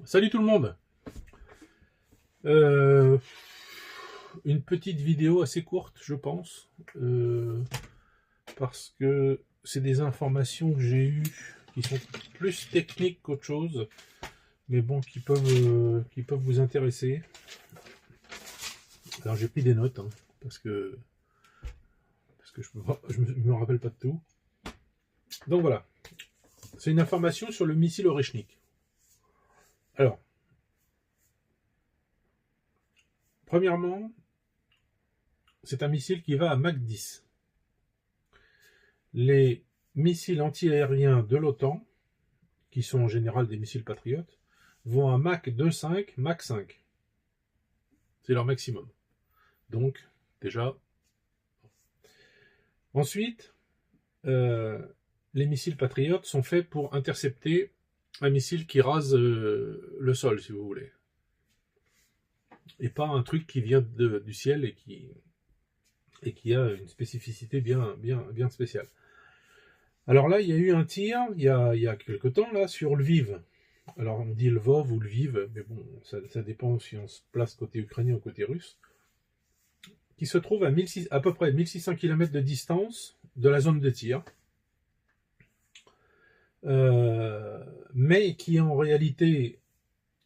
Salut tout le monde. Euh, une petite vidéo assez courte, je pense, parce que c'est des informations que j'ai eues qui sont plus techniques qu'autre chose, mais bon, qui peuvent vous intéresser. Alors j'ai pris des notes, hein, parce que je me rappelle pas de tout. Donc voilà, c'est une information sur le missile Oreshnik. Alors, premièrement, c'est un missile qui va à Mach 10. Les missiles antiaériens de l'OTAN, qui sont en général des missiles patriotes, vont à Mach 2,5, Mach 5. C'est leur maximum. Donc, déjà. Ensuite, les missiles patriotes sont faits pour intercepter un missile qui rase le sol, si vous voulez. Et pas un truc qui vient du ciel et qui a une spécificité bien spéciale. Alors là, il y a eu un tir, il y a quelque temps, là, sur Lviv. Alors on dit Lvov ou Lviv, mais bon, ça dépend si on se place côté ukrainien ou côté russe, qui se trouve à peu près 1600 km de distance de la zone de tir, mais qui en réalité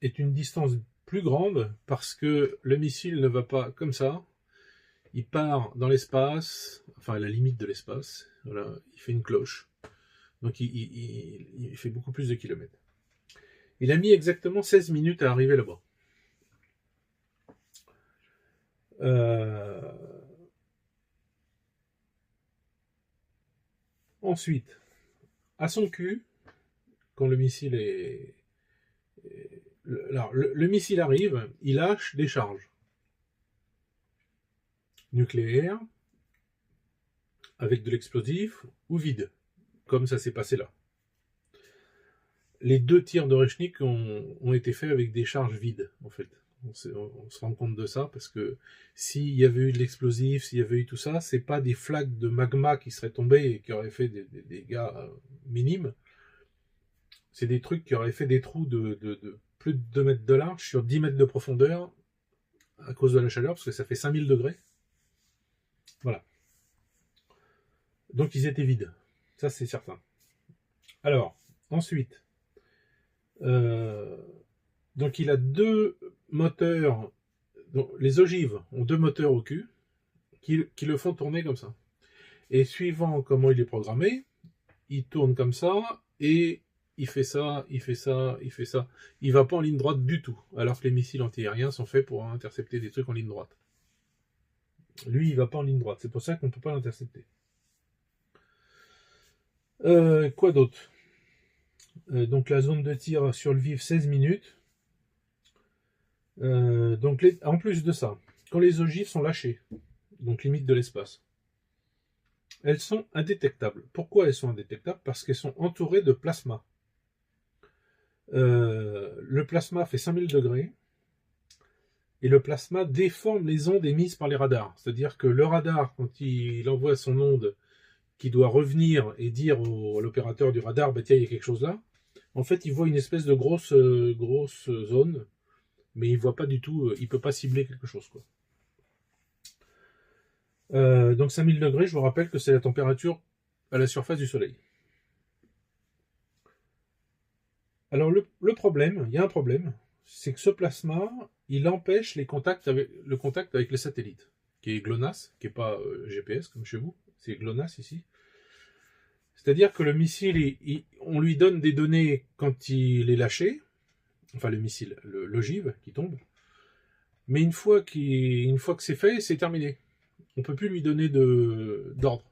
est une distance plus grande parce que le missile ne va pas comme ça, il part dans l'espace, enfin à la limite de l'espace, voilà, il fait une cloche, donc il fait beaucoup plus de kilomètres. Il a mis exactement 16 minutes à arriver là-bas. Ensuite, à son cul, quand le missile le missile arrive, il lâche des charges nucléaires avec de l'explosif ou vide, comme ça s'est passé là. Les deux tirs d'Oreshnik ont été faits avec des charges vides, en fait. On se rend compte de ça parce que s'il y avait eu de l'explosif, s'il y avait eu tout ça, c'est pas des flaques de magma qui seraient tombées et qui auraient fait des dégâts minimes. C'est des trucs qui auraient fait des trous de plus de 2 mètres de large sur 10 mètres de profondeur à cause de la chaleur, parce que ça fait 5000 degrés. Voilà. Donc ils étaient vides. Ça, c'est certain. Alors, ensuite, donc il a deux moteurs. Donc, les ogives ont deux moteurs au cul qui le font tourner comme ça. Et suivant comment il est programmé, il tourne comme ça et il fait ça, il fait ça, il fait ça. Il va pas en ligne droite du tout, alors que les missiles antiaériens sont faits pour intercepter des trucs en ligne droite. Lui, il va pas en ligne droite, c'est pour ça qu'on peut pas l'intercepter. Quoi d'autre? Donc la zone de tir sur Lviv, 16 minutes. Donc en plus de ça, quand les ogives sont lâchées, donc limite de l'espace, elles sont indétectables. Pourquoi elles sont indétectables? Parce qu'elles sont entourées de plasma. Le plasma fait 5000 degrés et le plasma déforme les ondes émises par les radars. C'est-à-dire que le radar, quand il envoie son onde qui doit revenir et dire à l'opérateur du radar, bah, tiens, il y a quelque chose là, en fait, il voit une espèce de grosse zone, mais il voit pas du tout, il peut pas cibler quelque chose, quoi. Donc 5000 degrés, je vous rappelle que c'est la température à la surface du Soleil. Alors le problème, il y a un problème, c'est que ce plasma, il empêche le contact avec les satellites, qui est GLONASS, qui n'est pas GPS comme chez vous, c'est GLONASS ici. C'est-à-dire que le missile, on lui donne des données quand il est lâché, enfin le missile, l'ogive qui tombe, mais une fois que c'est fait, c'est terminé. On ne peut plus lui donner d'ordre.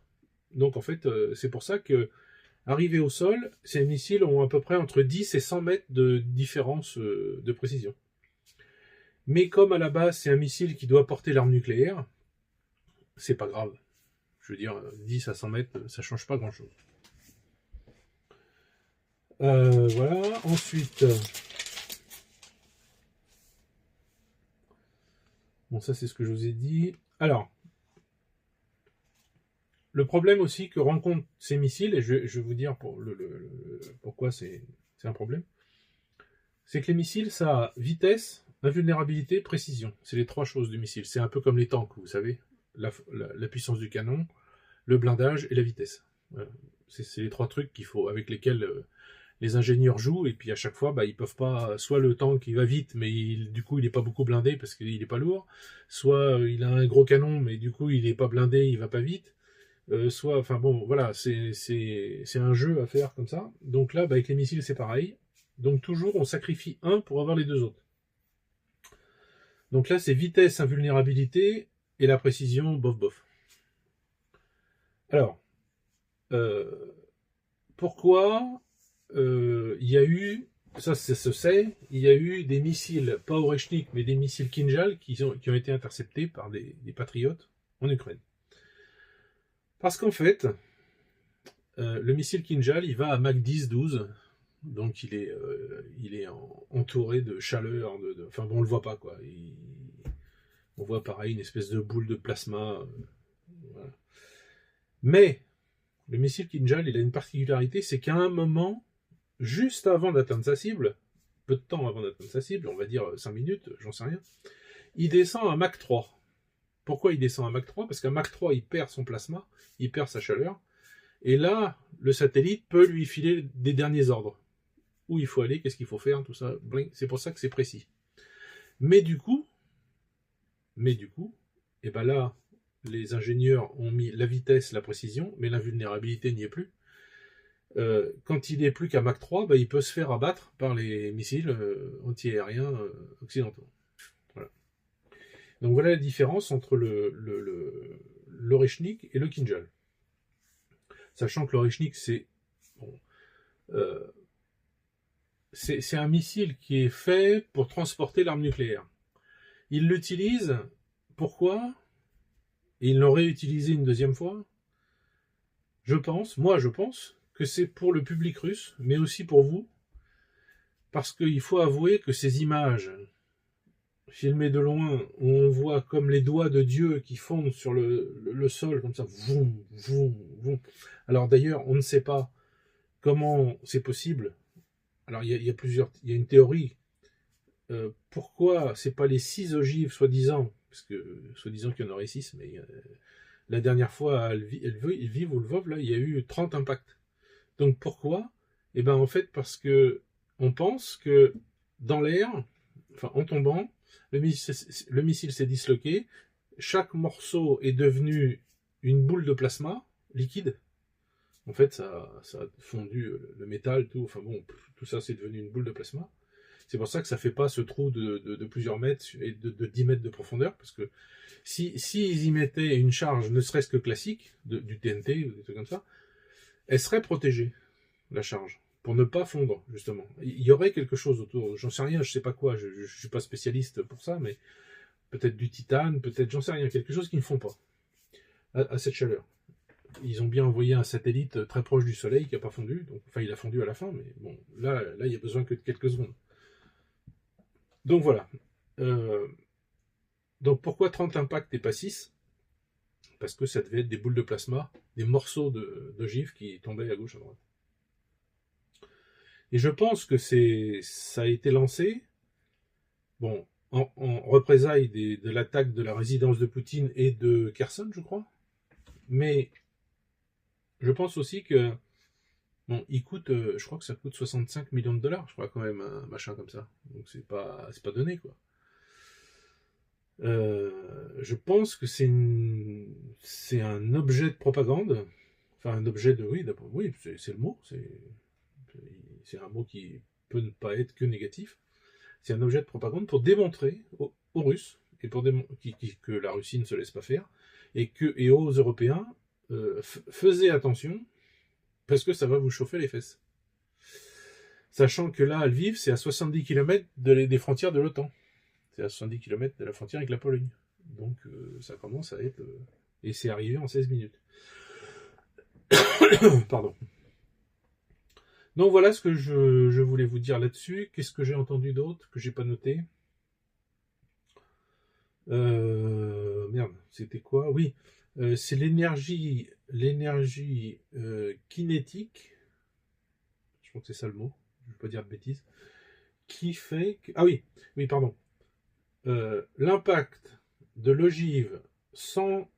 Donc en fait, c'est pour ça que arrivé au sol, ces missiles ont à peu près entre 10 et 100 mètres de différence de précision. Mais comme à la base, c'est un missile qui doit porter l'arme nucléaire, c'est pas grave. Je veux dire, 10 à 100 mètres, ça change pas grand-chose. Voilà. Ensuite, bon, ça c'est ce que je vous ai dit. Alors, le problème aussi que rencontrent ces missiles, et je vais vous dire pourquoi c'est un problème, C'est que les missiles, ça a vitesse, invulnérabilité, précision. C'est les trois choses du missile. C'est un peu comme les tanks, vous savez. La puissance du canon, le blindage et la vitesse. C'est les trois trucs avec lesquels les ingénieurs jouent, et puis à chaque fois, bah, ils peuvent pas, soit le tank il va vite, mais du coup il n'est pas beaucoup blindé parce qu'il n'est pas lourd, soit il a un gros canon, mais du coup il n'est pas blindé, il va pas vite, soit, enfin bon, voilà, c'est un jeu à faire comme ça. Donc là, bah, avec les missiles c'est pareil. Donc toujours on sacrifie un pour avoir les deux autres. Donc là c'est vitesse, invulnérabilité, et la précision, bof bof. Alors, pourquoi il y a eu, ça se sait, il y a eu des missiles, pas Oreshnik, mais des missiles Kinjal qui ont été interceptés par des patriotes en Ukraine. Parce qu'en fait, le missile Kinjal, il va à Mach 10-12, donc il est entouré de chaleur, enfin bon, on le voit pas quoi. On voit pareil une espèce de boule de plasma. Voilà. Mais le missile Kinjal, il a une particularité, c'est qu'à un moment, juste avant d'atteindre sa cible, peu de temps avant d'atteindre sa cible, on va dire 5 minutes, j'en sais rien, il descend à Mach 3. Pourquoi il descend à Mach 3? Parce qu'à Mach 3, il perd son plasma, il perd sa chaleur, et là, le satellite peut lui filer des derniers ordres. Où il faut aller, qu'est-ce qu'il faut faire, tout ça, c'est pour ça que c'est précis. Mais du coup, et ben là, les ingénieurs ont mis la vitesse, la précision, mais l'invulnérabilité n'y est plus. Quand il n'est plus qu'à Mach 3, bah, il peut se faire abattre par les missiles anti-aériens occidentaux. Voilà. Donc voilà la différence entre l'Oreshnik et le Kinjal. Sachant que l'Oreshnik, c'est un missile qui est fait pour transporter l'arme nucléaire. Ils l'utilisent, pourquoi? Et ils l'ont réutilisé une deuxième fois. Je pense que c'est pour le public russe, mais aussi pour vous, parce qu'il faut avouer que ces images filmées de loin, où on voit comme les doigts de Dieu qui fondent sur le sol, comme ça, vroom, vroom, vroom. Alors d'ailleurs, on ne sait pas comment c'est possible. Alors il y a une théorie. Pourquoi c'est pas les 6 ogives, soi-disant, parce que soi-disant qu'il y en aurait 6, mais la dernière fois, elles vivent ou le Lvov, là, il y a eu 30 impacts. Donc pourquoi? Eh bien en fait parce que on pense que dans l'air, enfin en tombant, le missile s'est disloqué, chaque morceau est devenu une boule de plasma liquide. En fait, ça a fondu le métal, tout. Enfin bon, tout ça c'est devenu une boule de plasma. C'est pour ça que ça fait pas ce trou de plusieurs mètres et de 10 mètres de profondeur, parce que si ils y mettaient une charge, ne serait-ce que classique, du TNT ou des trucs comme ça, elle serait protégée, la charge, pour ne pas fondre, justement. Il y aurait quelque chose autour, j'en sais rien, je sais pas quoi, je suis pas spécialiste pour ça, mais peut-être du titane, peut-être, j'en sais rien, quelque chose qu'ils ne font pas à cette chaleur. Ils ont bien envoyé un satellite très proche du Soleil qui n'a pas fondu, donc, enfin il a fondu à la fin, mais bon, là il y a besoin que de quelques secondes. Donc voilà. Donc pourquoi 30 impacts et pas 6? Parce que ça devait être des boules de plasma, des morceaux d'ogives qui tombaient à gauche, à droite. Et je pense que ça a été lancé, bon, en représailles de l'attaque de la résidence de Poutine et de Kherson, je crois. Mais je pense aussi que, bon, il coûte, je crois que ça coûte 65 millions de dollars, je crois quand même, un machin comme ça. Donc c'est pas donné, quoi. Je pense que c'est un objet de propagande, enfin un objet de, oui, c'est le mot, c'est un mot qui peut ne pas être que négatif. C'est un objet de propagande pour démontrer aux Russes et pour que la Russie ne se laisse pas faire et aux Européens, faisez attention parce que ça va vous chauffer les fesses. Sachant que là, Lviv, c'est à 70 km des frontières de l'OTAN. C'est à 70 km de la frontière avec la Pologne. Donc ça commence à être... et c'est arrivé en 16 minutes. Pardon. Donc voilà ce que je voulais vous dire là-dessus. Qu'est-ce que j'ai entendu d'autre que j'ai pas noté? Merde, c'était quoi? Oui, c'est l'énergie kinétique. Je crois que c'est ça le mot. Je ne veux pas dire de bêtises. qui fait que... Ah oui, oui, pardon. L'impact de l'ogive sans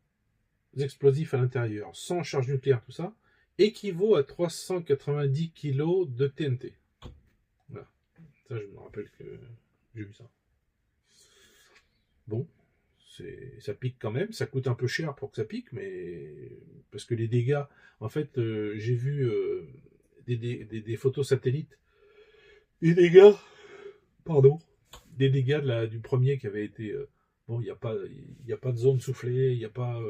explosifs à l'intérieur, sans charge nucléaire, tout ça, équivaut à 390 kg de TNT. Voilà. Ça, je me rappelle que j'ai vu ça. Bon, ça pique quand même, ça coûte un peu cher pour que ça pique, mais parce que les dégâts, en fait, j'ai vu des photos satellites, des dégâts, pardon, des dégâts du premier qui avait été, bon, il y a pas de zone soufflée, il n'y a pas,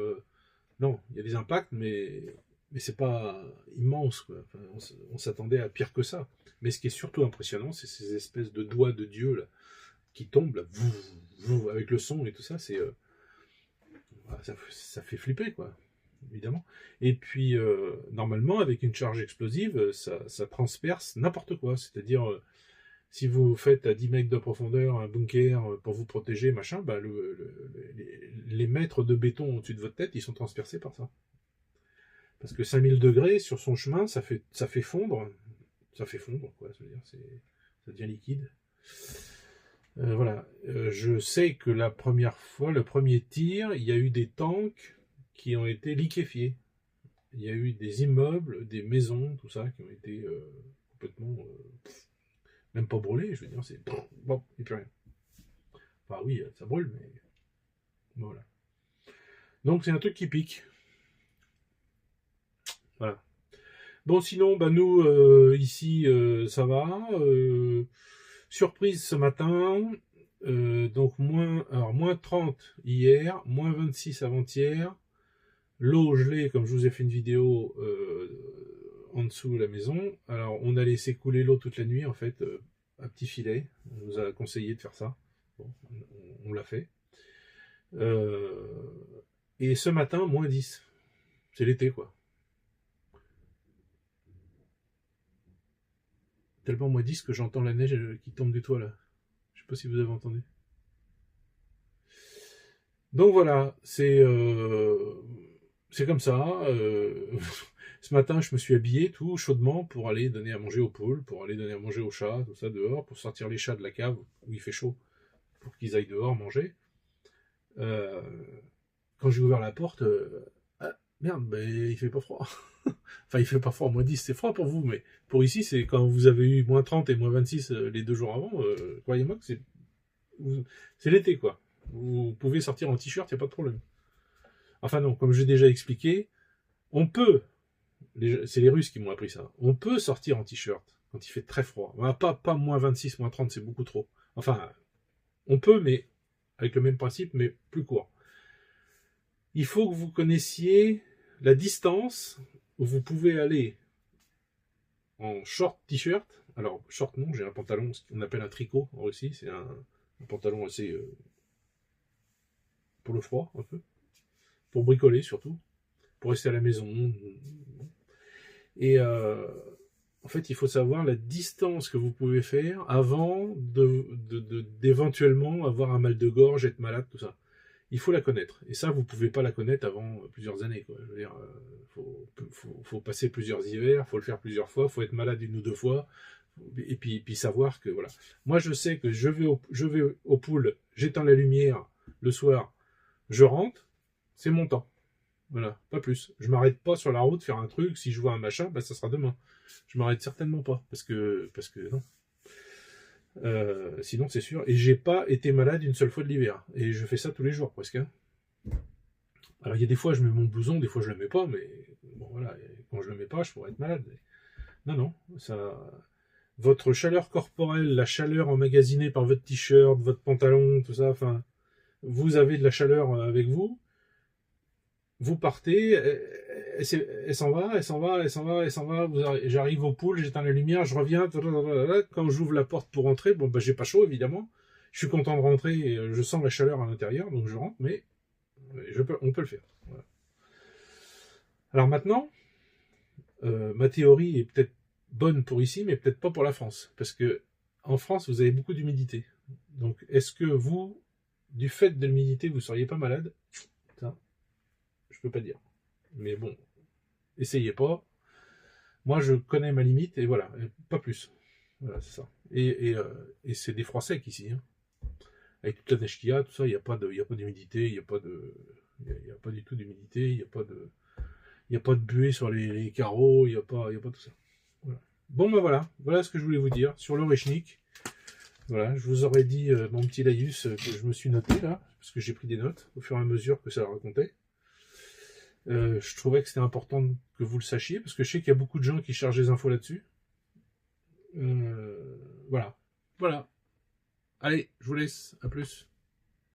non, il y a des impacts, mais c'est pas immense, quoi. Enfin, on s'attendait à pire que ça. Mais ce qui est surtout impressionnant, c'est ces espèces de doigts de Dieu là, qui tombent là, avec le son et tout ça, ça fait flipper, quoi, évidemment. Et puis, normalement, avec une charge explosive, ça transperce n'importe quoi. C'est-à-dire, si vous faites à 10 mètres de profondeur un bunker pour vous protéger, machin, bah, les mètres de béton au-dessus de votre tête, ils sont transpercés par ça. Parce que 5000 degrés sur son chemin, ça fait fondre. Ça fait fondre, quoi. Ça veut dire, ça devient liquide. Voilà. Je sais que la première fois, le premier tir, il y a eu des tanks qui ont été liquéfiés. Il y a eu des immeubles, des maisons, tout ça, qui ont été complètement... même pas brûlés, je veux dire, c'est... Bon, il n'y a plus rien. Enfin oui, ça brûle, mais... Voilà. Donc c'est un truc qui pique. Voilà. Bon, sinon, bah, nous, ici, ça va. Surprise ce matin. Donc, moins 30 hier, moins 26 avant-hier. L'eau gelée, comme je vous ai fait une vidéo en dessous de la maison. Alors, on a laissé couler l'eau toute la nuit, en fait, à petit filet. On nous a conseillé de faire ça. Bon, on l'a fait. Et ce matin, moins 10. C'est l'été, quoi. Tellement moins 10 que j'entends la neige qui tombe du toit, là. Je sais pas si vous avez entendu. Donc voilà, c'est comme ça. Ce matin, je me suis habillé tout chaudement pour aller donner à manger aux poules, pour aller donner à manger aux chats, tout ça dehors, pour sortir les chats de la cave où il fait chaud, pour qu'ils aillent dehors manger. Quand j'ai ouvert la porte, ah, merde, ben, il fait pas froid. Enfin, il fait pas froid, moins 10, c'est froid pour vous, mais pour ici, c'est quand vous avez eu moins 30 et moins 26 les 2 jours avant, croyez-moi que c'est l'été, quoi. Vous pouvez sortir en t-shirt, il n'y a pas de problème. Enfin non, comme j'ai déjà expliqué, on peut, c'est les Russes qui m'ont appris ça, on peut sortir en t-shirt quand il fait très froid. Pas moins 26, moins 30, c'est beaucoup trop. Enfin, on peut, mais avec le même principe, mais plus court. Il faut que vous connaissiez la distance où vous pouvez aller en short t-shirt. Alors, short non, j'ai un pantalon, ce qu'on appelle un tricot en Russie, c'est un pantalon assez... pour le froid, un peu. Pour bricoler, surtout. Pour rester à la maison. Et en fait, il faut savoir la distance que vous pouvez faire avant d'éventuellement avoir un mal de gorge, être malade, tout ça. Il faut la connaître. Et ça, vous ne pouvez pas la connaître avant plusieurs années, quoi. Je veux dire, faut passer plusieurs hivers, faut le faire plusieurs fois, faut être malade 1 ou 2 fois, et puis savoir que, voilà. Moi, je sais que je vais au pool, j'éteins la lumière le soir, je rentre, c'est mon temps. Voilà, pas plus. Je m'arrête pas sur la route faire un truc, si je vois un machin, bah, ça sera demain. Je m'arrête certainement pas, parce que non. Sinon, c'est sûr. Et j'ai pas été malade une seule fois de l'hiver. Et je fais ça tous les jours, presque. Hein. Alors, il y a des fois, je mets mon blouson, des fois, je le mets pas, mais bon, voilà. Quand je le mets pas, je pourrais être malade. Non, non. Votre chaleur corporelle, la chaleur emmagasinée par votre t-shirt, votre pantalon, tout ça, enfin, vous avez de la chaleur avec vous. Vous partez, elle s'en va, elle s'en va, elle s'en va, elle s'en va. J'arrive au pool, j'éteins la lumière, je reviens. Quand j'ouvre la porte pour rentrer, bon, bah, j'ai pas chaud, évidemment. Je suis content de rentrer, je sens la chaleur à l'intérieur, donc je rentre, mais on peut le faire. Voilà. Alors maintenant, ma théorie est peut-être bonne pour ici, mais peut-être pas pour la France. Parce que en France, vous avez beaucoup d'humidité. Donc, est-ce que vous, du fait de l'humidité, vous seriez pas malade? Ça, je peux pas dire. Mais bon, essayez pas. Moi, je connais ma limite et voilà, pas plus. Voilà, c'est ça. Et c'est des froids secs ici. Hein. Avec toute la neige qu'il y a, tout ça, il n'y a pas d'humidité, il n'y a pas du tout d'humidité, il n'y a pas de buée sur les carreaux, il n'y a pas tout ça. Voilà. Bon, ben voilà ce que je voulais vous dire sur l'Orechnik. Voilà, je vous aurais dit mon petit laïus que je me suis noté là, parce que j'ai pris des notes au fur et à mesure que ça racontait. Je trouvais que c'était important que vous le sachiez, parce que je sais qu'il y a beaucoup de gens qui chargent des infos là-dessus. Voilà. Allez, je vous laisse, à plus.